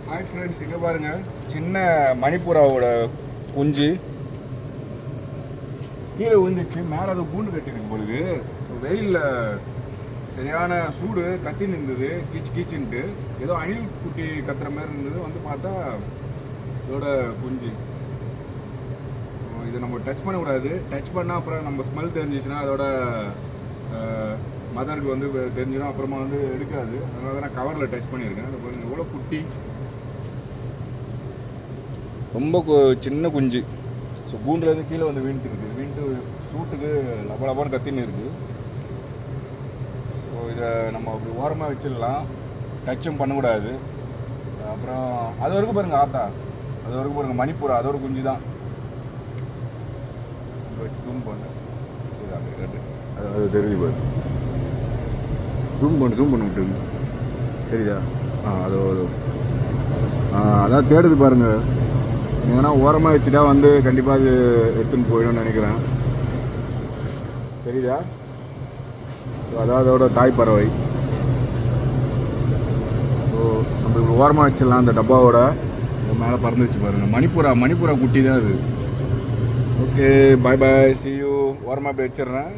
Hi friends, இங்கே பாருங்கள், சின்ன மணிப்புறாவோட குஞ்சு கீழே விழுந்துச்சு. மேலே அது கூண்டு கட்டிருக்கு பொழுது. ஸோ வெயிலில் சரியான சூடு கத்தி நின்றுது, கீச்சு கீச்சுன்ட்டு. ஏதோ அணில் குட்டி கத்துற மாதிரி இருந்தது. வந்து பார்த்தா இதோட குஞ்சு. இதை நம்ம டச் பண்ணக்கூடாது. டச் பண்ணால் அப்புறம் நம்ம ஸ்மெல் தெரிஞ்சிச்சுன்னா அதோட மதருக்கு வந்து தெரிஞ்சிடும். அப்புறமா வந்து எடுக்காது. அதனால தான் நான் கவரில் டச் பண்ணியிருக்கேன். அது பாருங்கள் எவ்வளோ குட்டி, ரொம்ப சின்ன குஞ்சு. ஸோ கூண்டுலேருந்து கீழே வந்து வீண்ட்டு வீண்ட்டு சூட்டுக்கு லபலபான்னு கத்தின்னு இருக்குது. ஸோ இதை நம்ம அப்படி ஓரமாக வச்சிடலாம், டச்சும் பண்ணக்கூடாது. அப்புறம் அது வரைக்கும் பாருங்கள் ஆத்தா, அது வரைக்கும் பாருங்கள் மணிப்புறா, அதோட குஞ்சு தான். வச்சு ஜூம் பண்ணு, அது தெரியுது பாரு. ஜூம் பண்ண விட்டு தெரியுதா? அதோ அதான் தேடுது பாருங்கள். ஏன்னா ஓரமாக வச்சுட்டா வந்து கண்டிப்பாக அது எடுத்துன்னு போயிடும்னு நினைக்கிறேன். தெரியுதா? அதான் அதோட தாய் பறவை. ஸோ நம்ம இப்படி ஓரமாக வச்சிடலாம். அந்த டப்பாவோட மேலே பறந்து வச்சு பாருங்கள். மணிப்புறா குட்டி தான் அது. Okay, bye bye, see you. ஓரமாக போய் வச்சிடுறேன்.